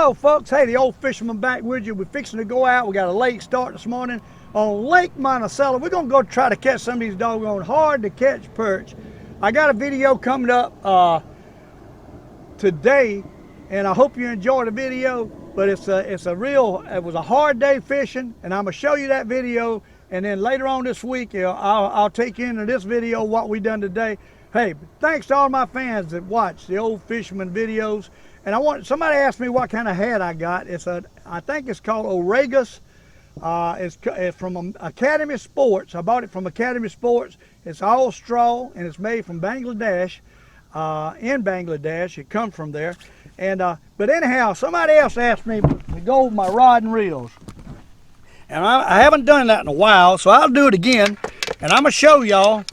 go, folks. Hey, the Old Fisherman back with you. We're fixing to go out. We got a lake start this morning on Lake Monticello. We're going to go try to catch some of these doggone hard to catch perch. I got a video coming up today, and I hope you enjoy the video. But it was a hard day fishing, and I'm going to show you that video. And then later on this week, I'll take you into this video what we done today. Hey, thanks to all my fans that watch the Old Fisherman videos. And somebody asked me what kind of hat I got. I think it's called Oregus. It's from Academy Sports. I bought it from Academy Sports. It's all straw, and it's made from Bangladesh. In Bangladesh, it comes from there. And but anyhow, somebody else asked me to go over my rod and reels, and I haven't done that in a while, so I'll do it again. And I'm gonna show y'all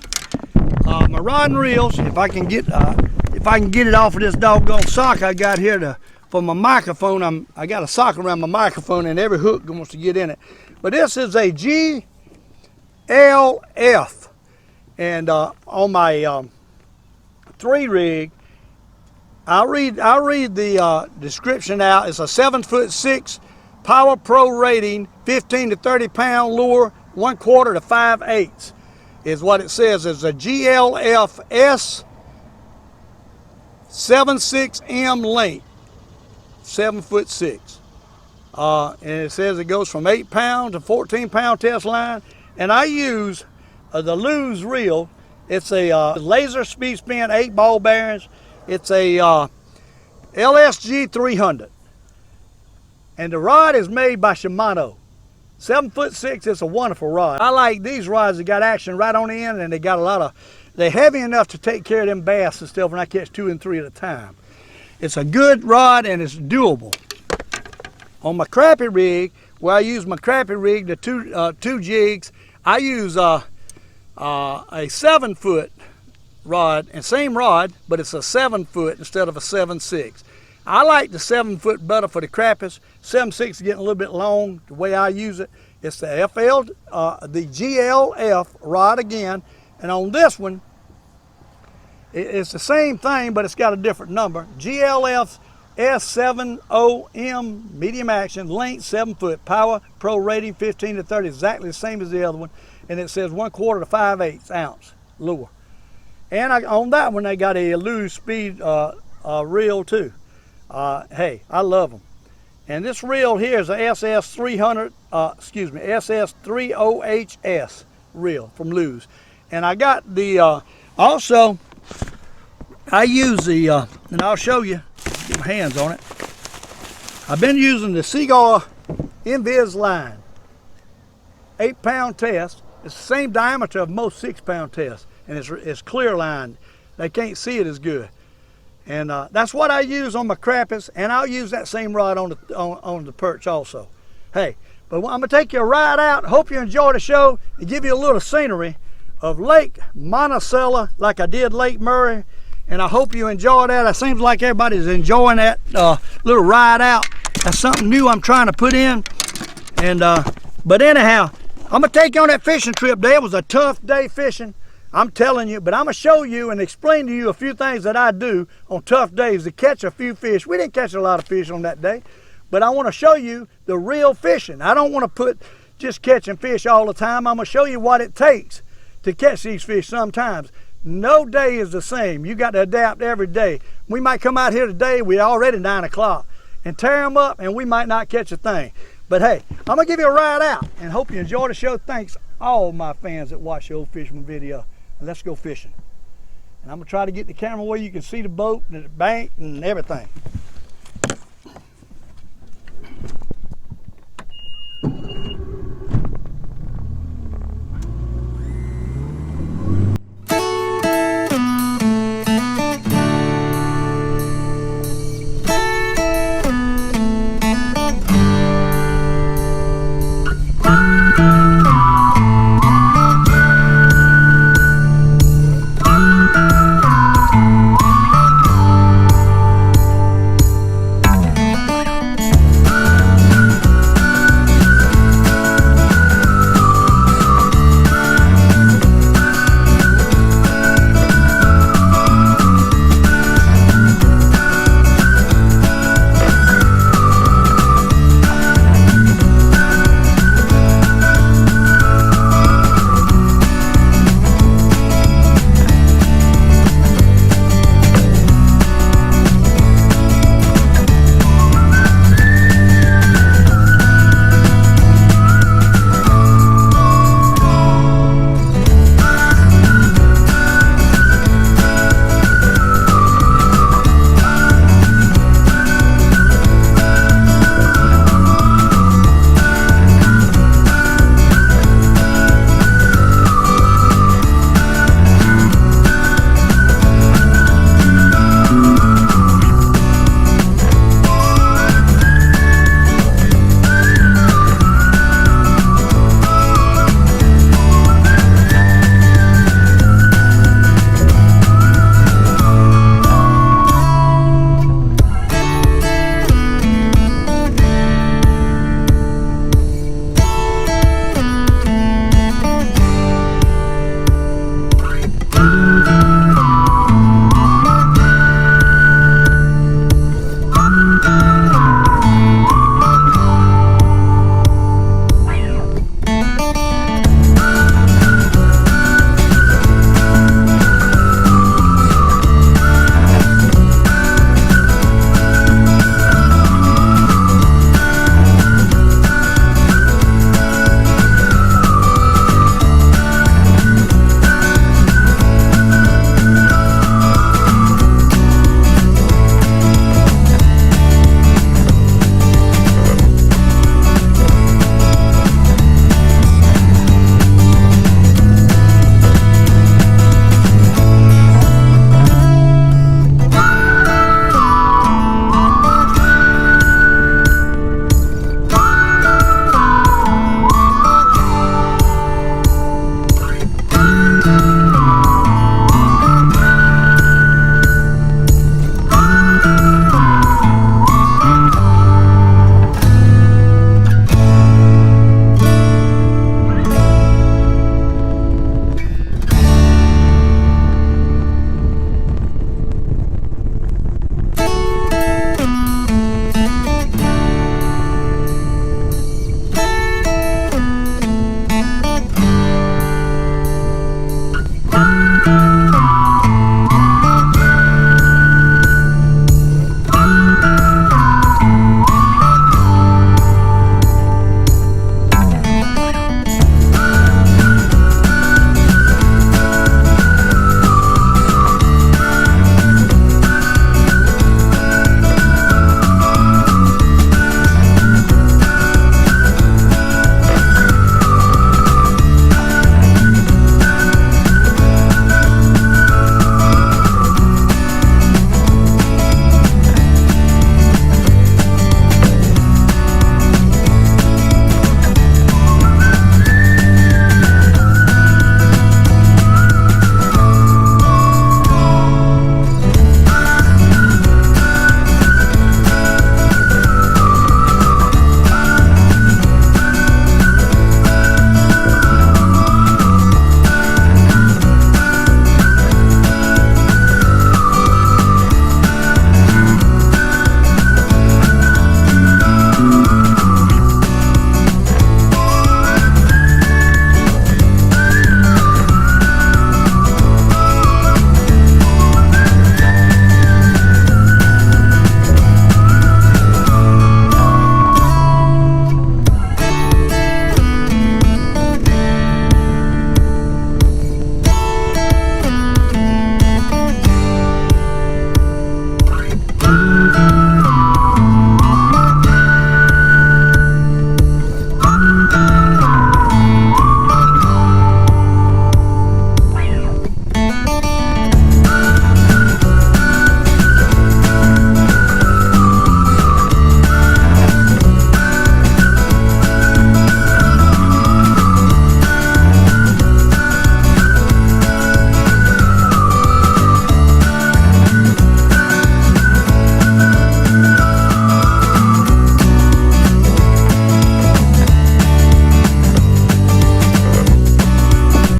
my rod and reels if I can get it off of this doggone sock I got here for my microphone. I got a sock around my microphone, and every hook wants to get in it. But this is a GLF, and on my 3 rig, I'll read the description out. It's a 7'6" Power Pro rating, 15 to 30 pound lure, 1/4 to 5/8 is what it says. It's a GLF S 7.6M length, 7'6". And it says it goes from 8 pound to 14 pound test line. And I use the Lew's reel. It's a laser speed spin, 8 ball bearings. It's a LSG 300. And the rod is made by Shimano. 7'6", it's a wonderful rod. I like these rods that got action right on the end, and they got they're heavy enough to take care of them bass and stuff when I catch 2 and 3 at a time. It's a good rod, and it's doable. On my crappie rig, where I use my crappie rig, the two jigs, I use a 7-foot rod, and same rod, but it's a 7-foot instead of a 7.6. I like the 7-foot better for the crappies. 7.6 is getting a little bit long the way I use it. It's the the GLF rod again, and on this one, it's the same thing, but it's got a different number. GLF S70M medium action, length 7-foot, Power Pro rating 15 to 30, exactly the same as the other one, and it says 1/4 to 5/8 ounce lure. And on that one, they got a Lew's speed reel too. Hey, I love them. And this reel here is a SS30HS reel from Lew's. And I got the also I use the and I'll show you, get my hands on it. I've been using the Seagull Invis line, 8 pound test. It's the same diameter of most 6 pound tests, and it's clear line. They can't see it as good. And that's what I use on my crappies, and I'll use that same rod on the perch also. Hey, but I'm gonna take you a ride out. Hope you enjoy the show and give you a little scenery of Lake Monticello like I did Lake Murray, and I hope you enjoy that. It seems like everybody's enjoying that little ride out. That's something new I'm trying to put in. And but anyhow, I'm gonna take you on that fishing trip today. It was a tough day fishing, I'm telling you, but I'm gonna show you and explain to you a few things that I do on tough days to catch a few fish. We didn't catch a lot of fish on that day, but I wanna show you the real fishing. I don't wanna put just catching fish all the time. I'm gonna show you what it takes to catch these fish sometimes. No day is the same. You got to adapt every day. We might come out here today, we're already 9 o'clock, and tear them up, and we might not catch a thing. But hey, I'm gonna give you a ride out and hope you enjoy the show. Thanks all my fans that watch the Old Fisherman video. And let's go fishing. And I'm gonna try to get the camera where you can see the boat and the bank and everything.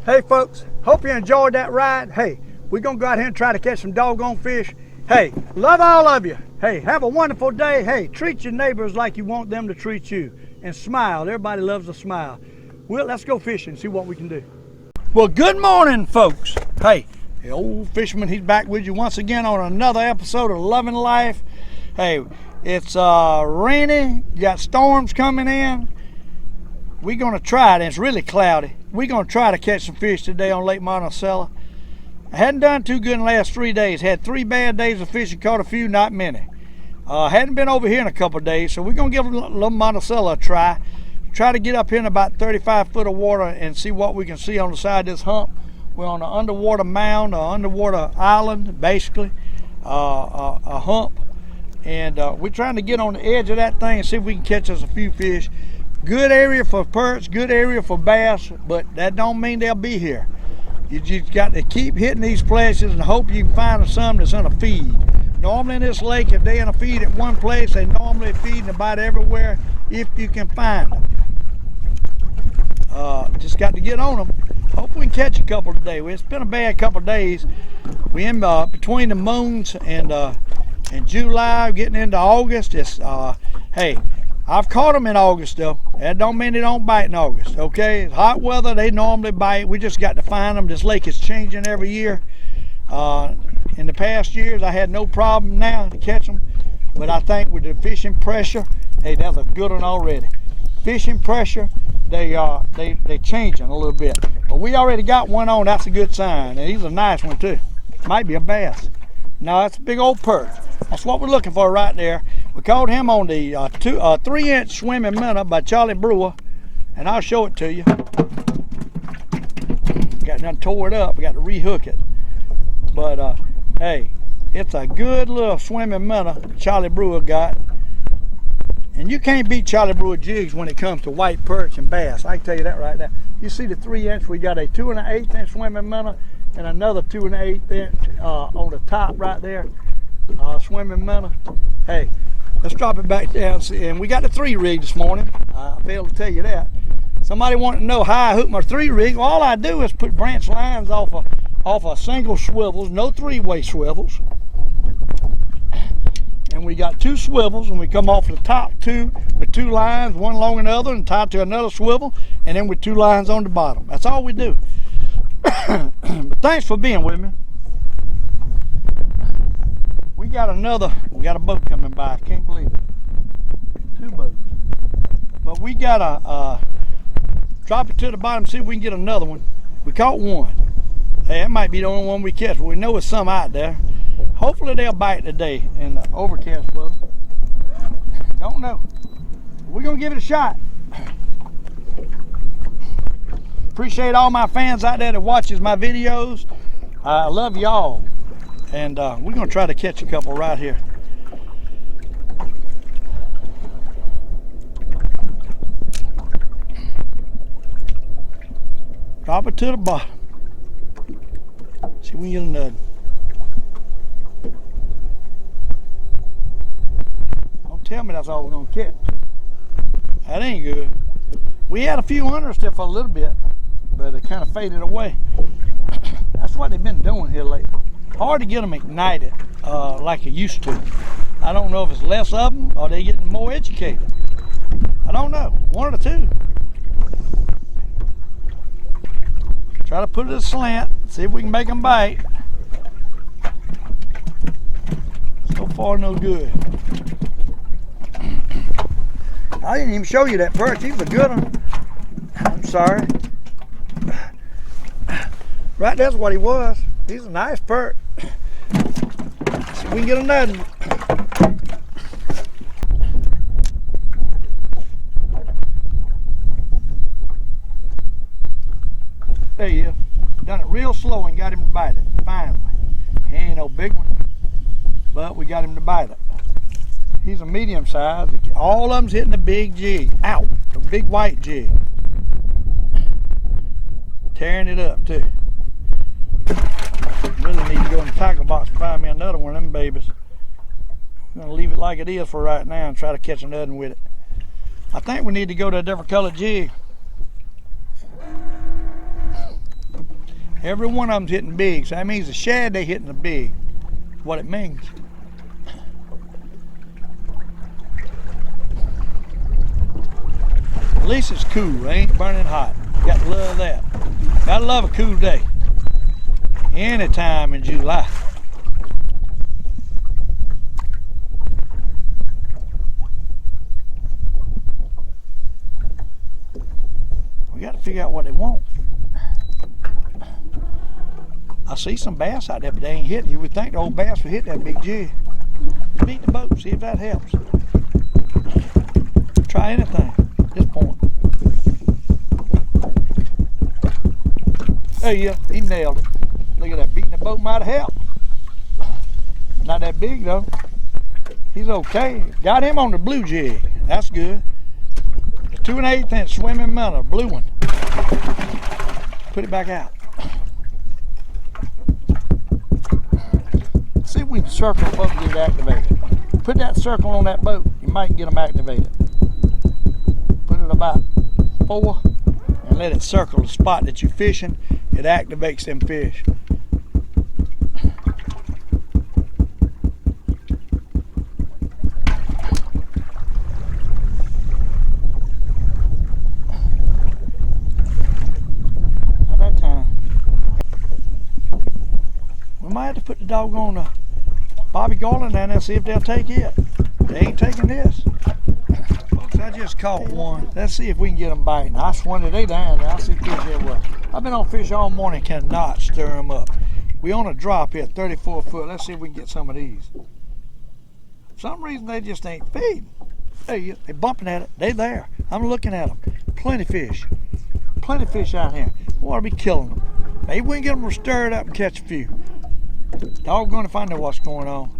Hey folks, hope you enjoyed that ride. Hey, we're gonna go out here and try to catch some doggone fish. Hey, love all of you. Hey, have a wonderful day. Hey, treat your neighbors like you want them to treat you. And smile. Everybody loves a smile. Well, let's go fishing and see what we can do. Well, good morning, folks. Hey, the Old Fisherman, he's back with you once again on another episode of Loving Life. Hey, it's rainy. You got storms coming in. We're gonna try it, and it's really cloudy. We're gonna try to catch some fish today on Lake Monticello. I hadn't done too good in the last 3 days. Had 3 bad days of fishing, caught a few, not many. Hadn't been over here in a couple of days, so we're gonna give Lake Monticello a try. Try to get up here in about 35 foot of water and see what we can see on the side of this hump. We're on an underwater mound, an underwater island, basically, a hump. And we're trying to get on the edge of that thing and see if we can catch us a few fish. Good area for perch, good area for bass, but that don't mean they'll be here. You just got to keep hitting these places and hope you can find some that's in a feed. Normally in this lake, if they're in a feed at one place, they normally feeding about everywhere if you can find them. Just got to get on them. Hope we can catch a couple today. It's been a bad couple of days. We in between the moons and July, getting into August. It's hey, I've caught them in August though. That don't mean they don't bite in August, okay? It's hot weather, they normally bite. We just got to find them. This lake is changing every year. In the past years, I had no problem now to catch them. But I think with the fishing pressure, hey, that's a good one already. Fishing pressure, they changing a little bit. But we already got one on, that's a good sign. And he's a nice one too. Might be a bass. No, it's a big old perch. That's what we're looking for right there. We caught him on the 3-inch swimming minnow by Charlie Brewer, and I'll show it to you. Got done tore it up. We got to rehook it. But hey, it's a good little swimming minnow Charlie Brewer got. And you can't beat Charlie Brewer jigs when it comes to white perch and bass. I can tell you that right now. You see the 3-inch, we got a 2 1/8-inch swimming minnow and another 2 1/8-inch on the top right there. Swimming minnow. Hey, let's drop it back down. And we got the 3 rig this morning. I failed to tell you that. Somebody wanted to know how I hook my 3 rig. Well, all I do is put branch lines off of single swivels, no 3-way swivels. And we got 2 swivels, and we come off the top 2 with 2 lines, one along another, and tied to another swivel, and then with 2 lines on the bottom. That's all we do. But thanks for being with me. We got a boat coming by. I can't believe it. 2 boats. But we gotta drop it to the bottom, see if we can get another one. We caught one. Hey, that might be the only one we catch. We know there's some out there. Hopefully they'll bite today in the overcast weather. Don't know. We're gonna give it a shot. Appreciate all my fans out there that watches my videos. I love y'all. And we're gonna try to catch a couple right here. Drop it to the bottom. See if we can get another. Don't tell me that's all we're gonna catch. That ain't good. We had a few under us there for a little bit, but it kind of faded away. That's what they've been doing here lately. Hard to get them ignited like it used to. I don't know if it's less of them or they getting more educated. I don't know. One of the two. Try to put it aslant. See if we can make them bite. So far, no good. I didn't even show you that perch. He was a good one. I'm sorry. Right, that's what he was. He's a nice perch. See if we can get another one. There you go. Done it real slow and got him to bite it. Finally. He ain't no big one, but we got him to bite it. He's a medium size. All of them's hitting the big jig. Ow! The big white jig. Tearing it up too. Really need to go in the tackle box and find me another one of them babies. I'm gonna leave it like it is for right now and try to catch another one with it. I think we need to go to a different color jig. Every one of them's hitting big. So that means the shad they hitting the big. That's what it means. At least it's cool. They ain't burning hot. Got to love that. Gotta love a cool day. Anytime in July. We got to figure out what they want. I see some bass out there, but they ain't hitting. You would think the old bass would hit that big jig. Beat the boat, see if that helps. Try anything at this point. There you go, he nailed it. Look at that, beating the boat might have helped. Not that big though. He's okay. Got him on the blue jig. That's good. The 2 1/8 inch swimming minnow, blue one. Put it back out. See if we can circle the boat and get it activated. Put that circle on that boat, you might get them activated. Put it about 4 and let it circle the spot that you're fishing. It activates them fish. At that time, we might have to put the doggone Bobby Garland down there and see if they'll take it. They ain't taking this. Folks, I just caught one. Let's see if we can get them biting. I swear they down there. I see fish everywhere. I've been on fish all morning, cannot stir them up. We on a drop here, 34 foot. Let's see if we can get some of these. For some reason, they just ain't feeding. They bumping at it. They there. I'm looking at them. Plenty fish. Plenty fish out here. We ought to be killing them. Maybe we can get them stirred up and catch a few. Doggone if I know what's going on.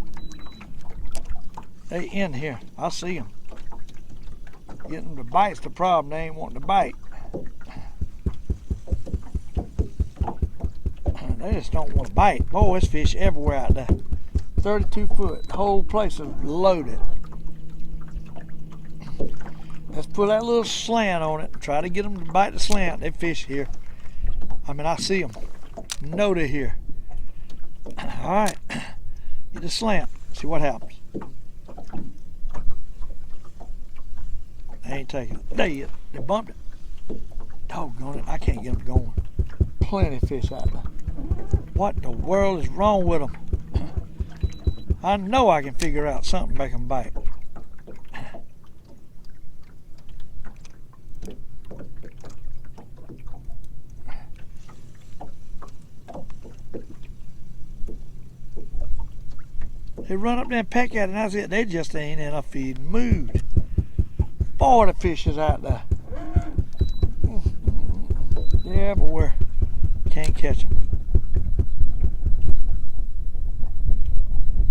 They in here. I see them. Getting them to bite's the problem. They ain't wanting to bite. They just don't want to bite. Boy, there's fish everywhere out there. 32 foot. The whole place is loaded. Let's put that little slant on it and try to get them to bite the slant. They fish here. I mean, I see them. Know they're here. All right. Get the slant. See what happens. They ain't taking it. There you go. They bumped it. Doggone it. I can't get them going. Plenty of fish out there. What the world is wrong with them? I know I can figure out something to make them bite. They run up there and peck at it, and that's it. They just ain't in a feeding mood. Boy, the fish is out there. They're everywhere. Can't catch them.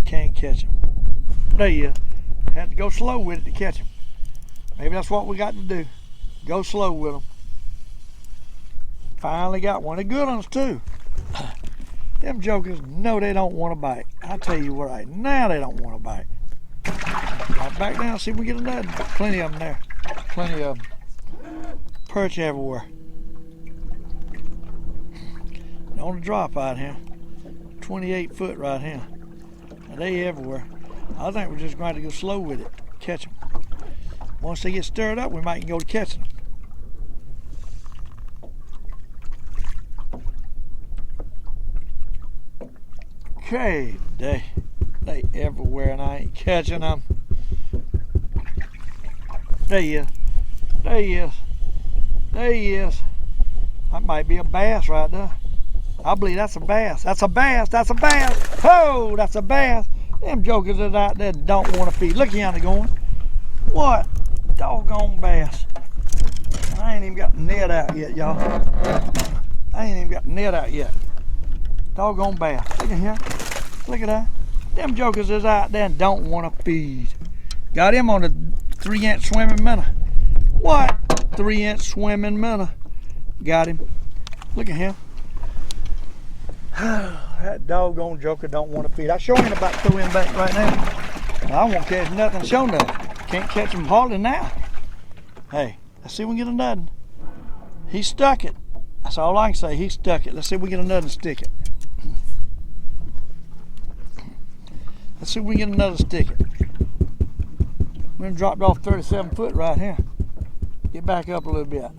Can't catch them. There you go. Had to go slow with it to catch them. Maybe that's what we got to do. Go slow with them. Finally got one. They're good ones too. Them jokers know they don't want to bite. I tell you what, right now they don't want to bite. Right back down, see if we get another. Plenty of them there. Plenty of them. Perch everywhere. On the drop out here. 28 foot right here. Now they everywhere. I think we're just going to go slow with it. Catch them. Once they get stirred up, we might go to catching them. Okay, they everywhere and I ain't catching them. There he is. There he is. There he is. That might be a bass right there. I believe that's a bass. That's a bass. That's a bass. Oh, that's a bass. Them jokers is out there don't want to feed. Look yonder going. What? Doggone bass. I ain't even got the net out yet, y'all. I ain't even got the net out yet. Doggone bass. Look at here. Look at that. Them jokers is out there and don't want to feed. Got him on a 3-inch swimming minnow. What? 3-inch swimming minnow. Got him. Look at him. That doggone joker don't want to feed. I sure ain't about to throw him back right now. I won't catch nothing, show nothing. Can't catch him hardly now. Hey, let's see if we can get another. He stuck it. That's all I can say. He stuck it. Let's see if we get another stick it. Let's see if we get another stick it. We're gonna drop off 37 foot right here. Get back up a little bit.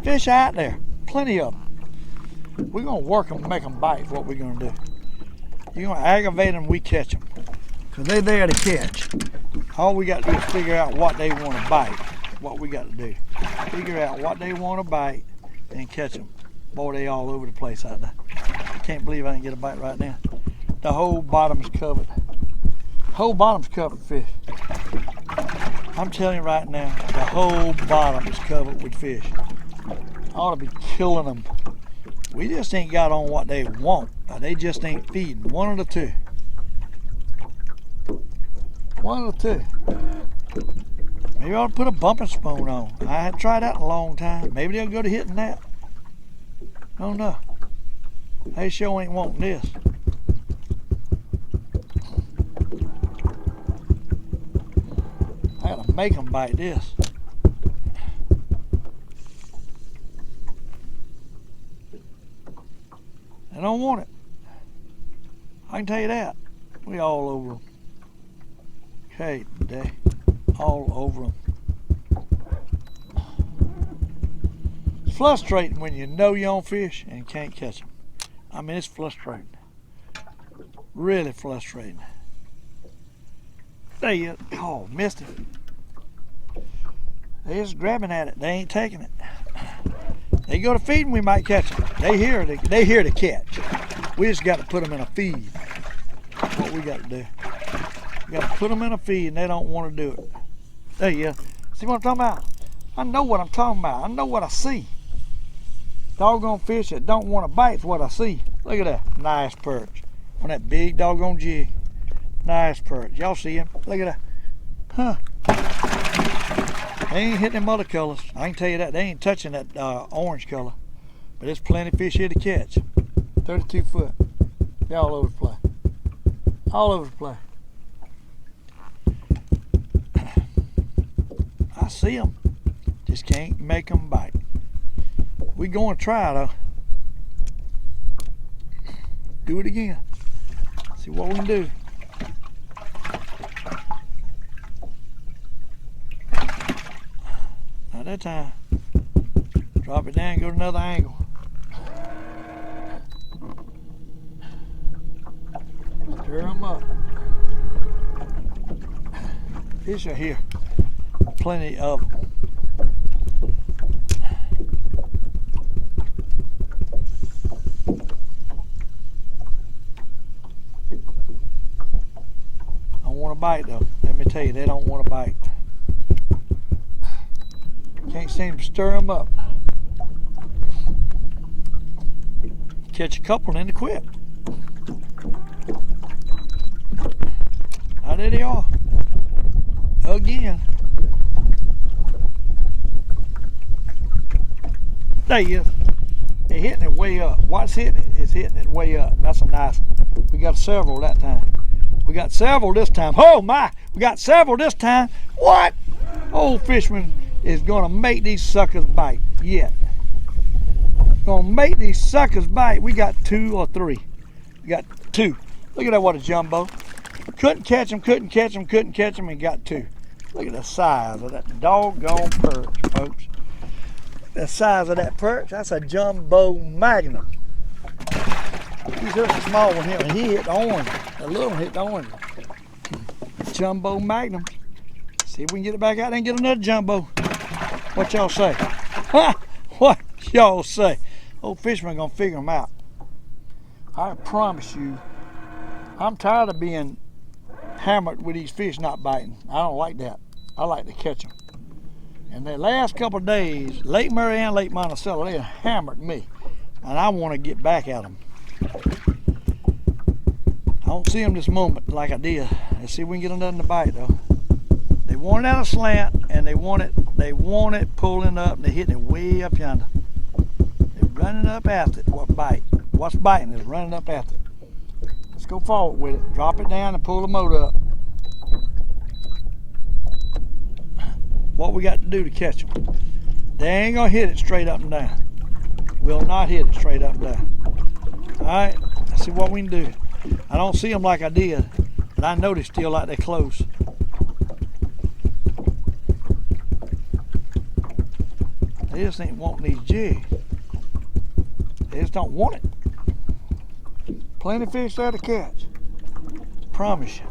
Fish out there, plenty of them. We're gonna work them, make them bite. Is what we're gonna do. You're gonna aggravate them, we catch them, cause they're there to catch. All we got to do is figure out what they want to bite. What we got to do, figure out what they want to bite and catch them. Boy, they all over the place out there. I can't believe I didn't get a bite right now. The whole bottom is covered. Whole bottom's covered fish. I'm telling you right now, the whole bottom is covered with fish. I ought to be killing them. We just ain't got on what they want. They just ain't feeding. One of the two. One of the two. Maybe I ought to put a bumping spoon on. I hadn't tried that in a long time. Maybe they'll go to hitting that. I don't know. They sure ain't wanting this. I gotta make them bite this. They don't want it. I can tell you that. We all over them. Okay, today. All over them. It's frustrating when you know you're on fish and can't catch them. I mean, it's frustrating. Really frustrating. There you go. Oh, missed it. They're just grabbing at it. They ain't taking it. They go to feeding, we might catch them. They here to catch. We just got to put them in a feed. That's what we got to do. We got to put them in a feed, and they don't want to do it. There you go. See what I'm talking about? I know what I'm talking about. I know what I see. Doggone fish that don't want to bite is what I see. Look at that. Nice perch. On that big doggone jig. Nice perch. Y'all see him? Look at that. Huh. They ain't hitting them other colors. I can tell you that. They ain't touching that orange color. But there's plenty of fish here to catch. 32 foot. They're all over the place. All over the place. I see them. Just can't make them bite. We going to try though. Do it again. See what we can do. Not that time. Drop it down, go to another angle. Stir them up. Fish are here. Plenty of them. Don't want to bite though. Let me tell you, they don't want to bite. Can't seem to stir them up. Catch a couple and then quit. Now there they are. Again. There you go. They're hitting it way up. What's hitting it is hitting it way up. That's a nice one. We got several that time. We got several this time. Oh my! We got several this time. What? Old Fisherman is gonna make these suckers bite. Yet. Gonna make these suckers bite. We got 2 or 3. We got 2. Look at that, what a jumbo. Couldn't catch him, couldn't catch him, couldn't catch him, and got 2. Look at the size of that doggone perch, folks. The size of that perch, that's a jumbo magnum. He's just a small one here, and he hit the orange. The little one hit the orange. Jumbo magnum. See if we can get it back out there and get another jumbo. What y'all say? What y'all say? Old Fisherman gonna figure them out. I promise you, I'm tired of being hammered with these fish not biting. I don't like that. I like to catch them. And the last couple of days, Lake Murray and Lake Monticello, they hammered me. And I want to get back at them. I don't see them this moment like I did. Let's see if we can get another to bite though. They want it at a slant, and they want it pulling up, and they're hitting it way up yonder. They're running up after it. What's biting is running up after it. Let's go forward with it. Drop it down and pull the motor up. What we got to do to catch them? They ain't gonna hit it straight up and down. Will not hit it straight up and down. All right, let's see what we can do. I don't see them like I did, but I know they still like they're close. They just ain't wanting these jigs. They just don't want it. Plenty of fish there to catch. Promise you.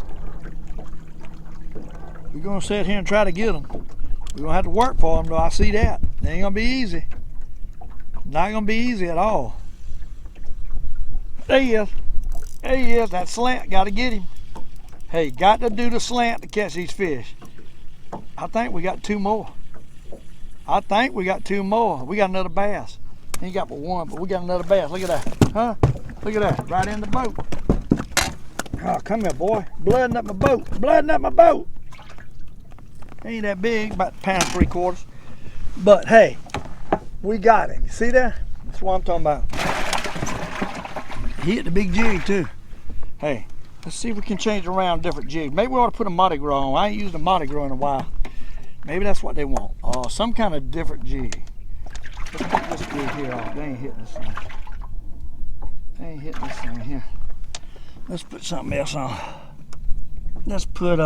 We're gonna sit here and try to get them. We're gonna have to work for them, though. I see that. It ain't gonna be easy. Not gonna be easy at all. There he is. There he is. That slant. Gotta get him. Hey, got to do the slant to catch these fish. I think we got 2 more. I think we got 2 more. We got another bass. Ain't got but 1, but we got another bass. Look at that. Huh? Look at that. Right in the boat. Oh, come here, boy. Blooding up my boat. Blooding up my boat. Ain't that big, about 1.75 pounds. But hey, we got him. You see that? That's what I'm talking about. He hit the big jig too. Hey, let's see if we can change around different jigs. Maybe we ought to put a Mardi Gras on. I ain't used a Mardi Gras in a while. Maybe that's what they want. Some kind of different jig. Let's put this jig here off. They ain't hitting this thing. They ain't hitting this thing here. Let's put something else on. Let's put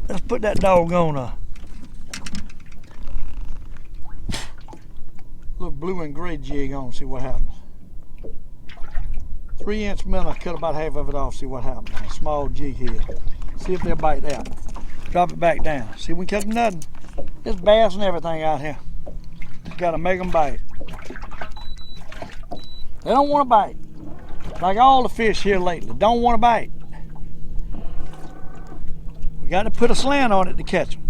let's put that doggone little blue and gray jig on, see what happens. 3-inch minnow, cut about half of it off, see what happens. A small jig head. See if they'll bite that. Drop it back down. See if we catch nothing. There's bass and everything out here. Gotta make them bite. They don't want to bite. Like all the fish here lately, don't want to bite. We got to put a slant on it to catch them.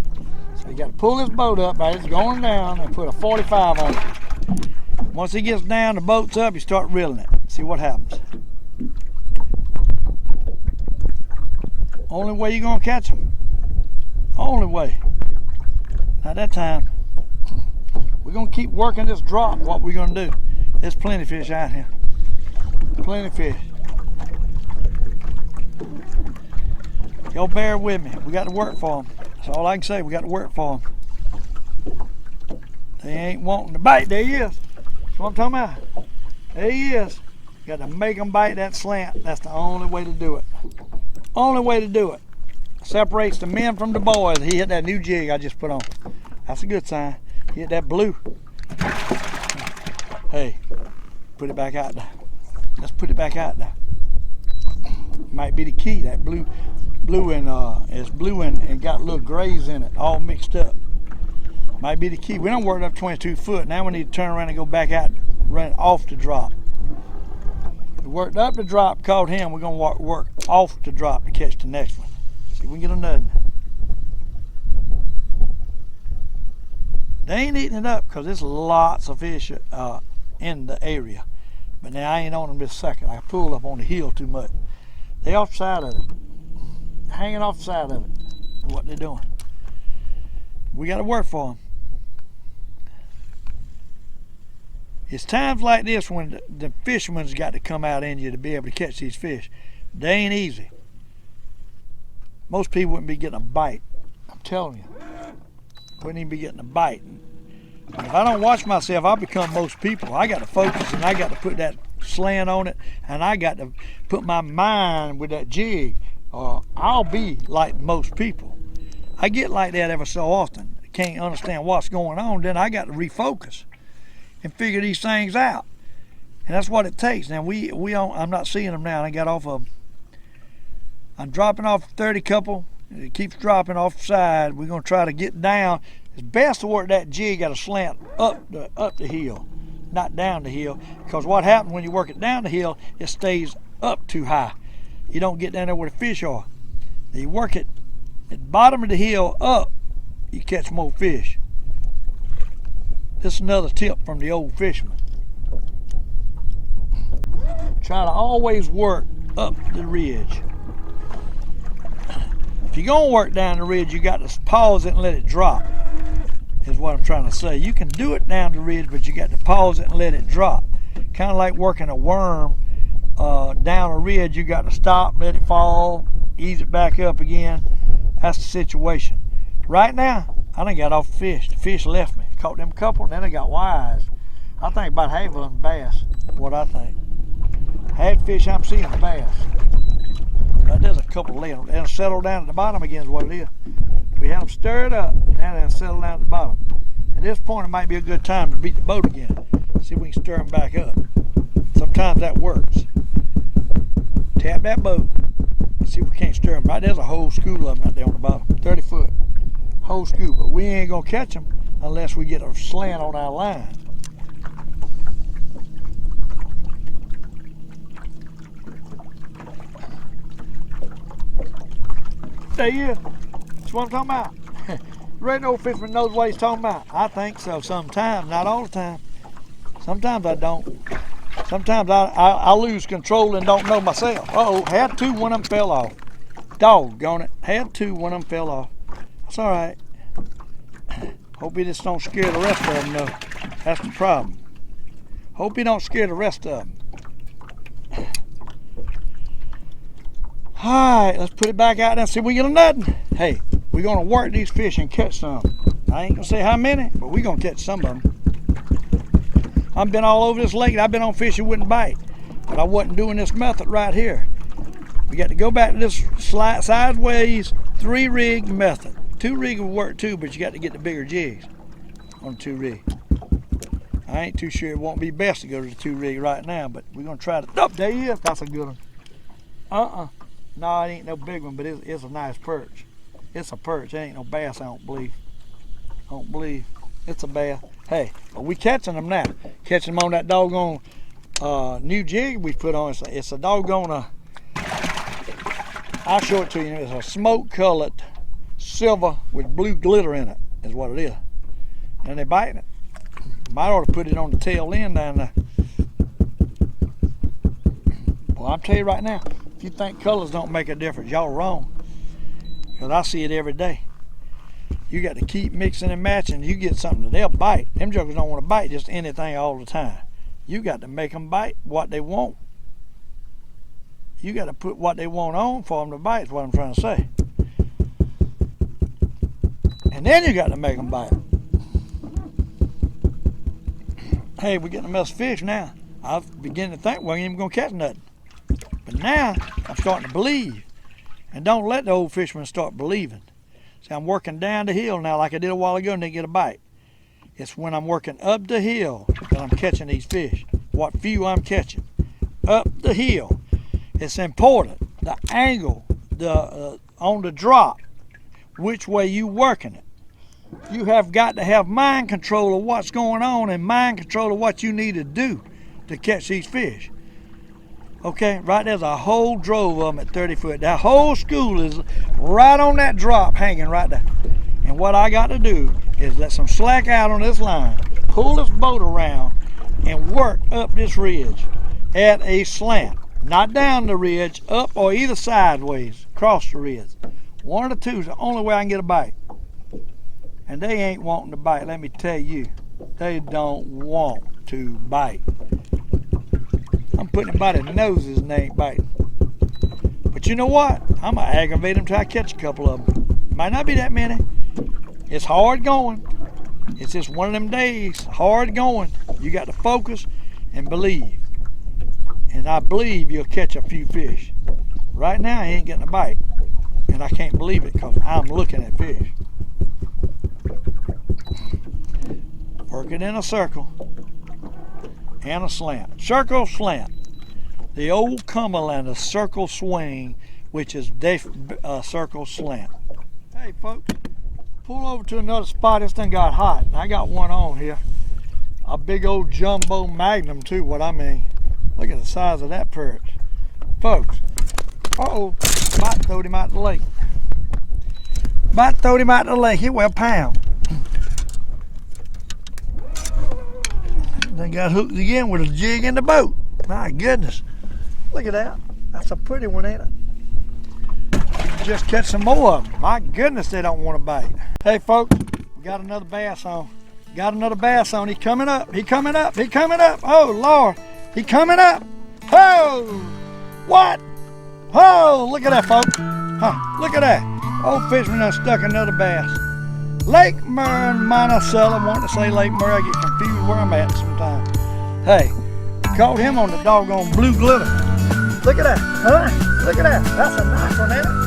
So you got to pull this boat up, right? It's going down, and put a 45 on it. Once it gets down, the boat's up, you start reeling it. See what happens. Only way you're going to catch them. Only way. Not that time. We're going to keep working this drop, what we're going to do. There's plenty of fish out here. Plenty of fish. Y'all bear with me. We got to work for them. That's all I can say. We got to work for them. They ain't wanting to bite. There he is. That's what I'm talking about. There he is. Got to make them bite that slant. That's the only way to do it. Only way to do it. Separates the men from the boys. He hit that new jig I just put on. That's a good sign. He hit that blue. Hey, put it back out there. Let's put it back out there. Might be the key. That blue and it's blue and got little grays in it, all mixed up. Might be the key. We done worked up 22 foot. Now we need to turn around and go back out, run off the drop. We worked up the drop, caught him. We're gonna work off the drop to catch the next one. See if we can get another. They ain't eating it up because there's lots of fish in the area. But now I ain't on them this second. I pulled up on the hill too much. They off the side of it. Hanging off the side of it. What they're doing. We got to work for them. It's times like this when the fisherman's got to come out in you to be able to catch these fish. They ain't easy. Most people wouldn't be getting a bite. I'm telling you. Wouldn't even be getting a bite. And if I don't watch myself, I'll become most people. I got to focus and I got to put that slant on it and I got to put my mind with that jig or I'll be like most people. I get like that every so often. Can't understand what's going on, then I got to refocus and figure these things out. And that's what it takes. Now I'm not seeing them now. I got off of them. I'm dropping off 30 couple. It keeps dropping off the side. We're going to try to get down. It's best to work that jig at a slant up the hill, not down the hill. Because what happens when you work it down the hill, it stays up too high. You don't get down there where the fish are. You work it at the bottom of the hill up, you catch more fish. This is another tip from the Old Fisherman. Try to always work up the ridge. If you're going to work down the ridge, you got to pause it and let it drop, is what I'm trying to say. You can do it down the ridge, but you got to pause it and let it drop. Kind of like working a worm down a ridge. You got to stop, let it fall, ease it back up again. That's the situation. Right now, I done got off the fish. The fish left me. Caught them couple, and then they got wise. I think about half of them bass, what I think. Half fish I'm seeing is bass. But there's a couple laying. They'll settle down at the bottom again is what it is. We had them stirred up, now they'll settle down at the bottom. At this point, it might be a good time to beat the boat again. See if we can stir them back up. Sometimes that works. Tap that boat. See if we can't stir them. Right there's a whole school of them out there on the bottom. 30 foot. Whole school. But we ain't going to catch them unless we get a slant on our line. There you is. That's what I'm talking about. Right, Old Fisherman knows what he's talking about. I think so sometimes, not all the time. Sometimes I don't. Sometimes I lose control and don't know myself. Uh-oh, had two, one of them fell off. Doggone it. Had two, one of them fell off. It's all right. Hope he just don't scare the rest of them, though. That's the problem. Hope he don't scare the rest of them. All right, let's put it back out there and see if we get a nothing. Hey, we're going to work these fish and catch some. I ain't going to say how many, but we're going to catch some of them. I've been all over this lake. I've been on fish that wouldn't bite, but I wasn't doing this method right here. We got to go back to this sideways 3-rig method. 2-rig will work too, but you got to get the bigger jigs on the 2-rig. I ain't too sure it won't be best to go to the 2-rig right now, but we're going to try to. Oh, there he is. That's a good one. No, it ain't no big one, but it's a nice perch. It's a perch. It ain't no bass, I don't believe. It's a bass. Hey, but we catching them now. Catching them on that doggone new jig we put on. It's a doggone, I'll show it to you. It's a smoke-colored silver with blue glitter in it, is what it is. And they're biting it. Might ought to put it on the tail end down there. Well, I'll tell you right now, if you think colors don't make a difference, y'all wrong. Because I see it every day. You got to keep mixing and matching. You get something that they'll bite. Them jokers don't want to bite just anything all the time. You got to make them bite what they want. You got to put what they want on for them to bite, is what I'm trying to say. And then you got to make them bite. Hey, we're getting a mess of fish now. I was beginning to think we ain't even going to catch nothing. But now, I'm starting to believe. And don't let the old fisherman start believing. See, I'm working down the hill now like I did a while ago and didn't get a bite. It's when I'm working up the hill that I'm catching these fish. What few I'm catching. Up the hill. It's important. The angle, on the drop, which way you working it. You have got to have mind control of what's going on and mind control of what you need to do to catch these fish. Okay, right there's a whole drove of them at 30 foot. That whole school is right on that drop hanging right there. And what I got to do is let some slack out on this line, pull this boat around, and work up this ridge at a slant. Not down the ridge, up or either sideways, across the ridge. One of the two is the only way I can get a bite. And they ain't wanting to bite, let me tell you. They don't want to bite. I'm putting it by their noses and they ain't biting. But you know what? I'm going to aggravate them till I catch a couple of them. Might not be that many. It's hard going. It's just one of them days, hard going. You got to focus and believe. And I believe you'll catch a few fish. Right now, he ain't getting a bite. And I can't believe it because I'm looking at fish. Work it in a circle and a slant. Circle, slant. The old Cumberland, a circle swing, which is circle slant. Hey folks, pull over to another spot. This thing got hot. I got one on here. A big old jumbo magnum too, what I mean. Look at the size of that perch. Folks, uh-oh, about throwed him out the lake. He weighed a pound. They got hooked again with a jig in the boat. My goodness. Look at that. That's a pretty one, ain't it? Just catch some more of them. My goodness, they don't want to bite. Hey, folks, we got another bass on. He's coming up. Oh, Lord. He's coming up. Oh, what? Oh, look at that, folks. Huh, look at that. Old Fisherman done stuck another bass. Lake Monticello. Wanted to say Lake Murray. I get confused where I'm at sometimes. Hey, caught him on the doggone blue glitter. Look at that, huh? Look at that. That's a nice one, ain't it?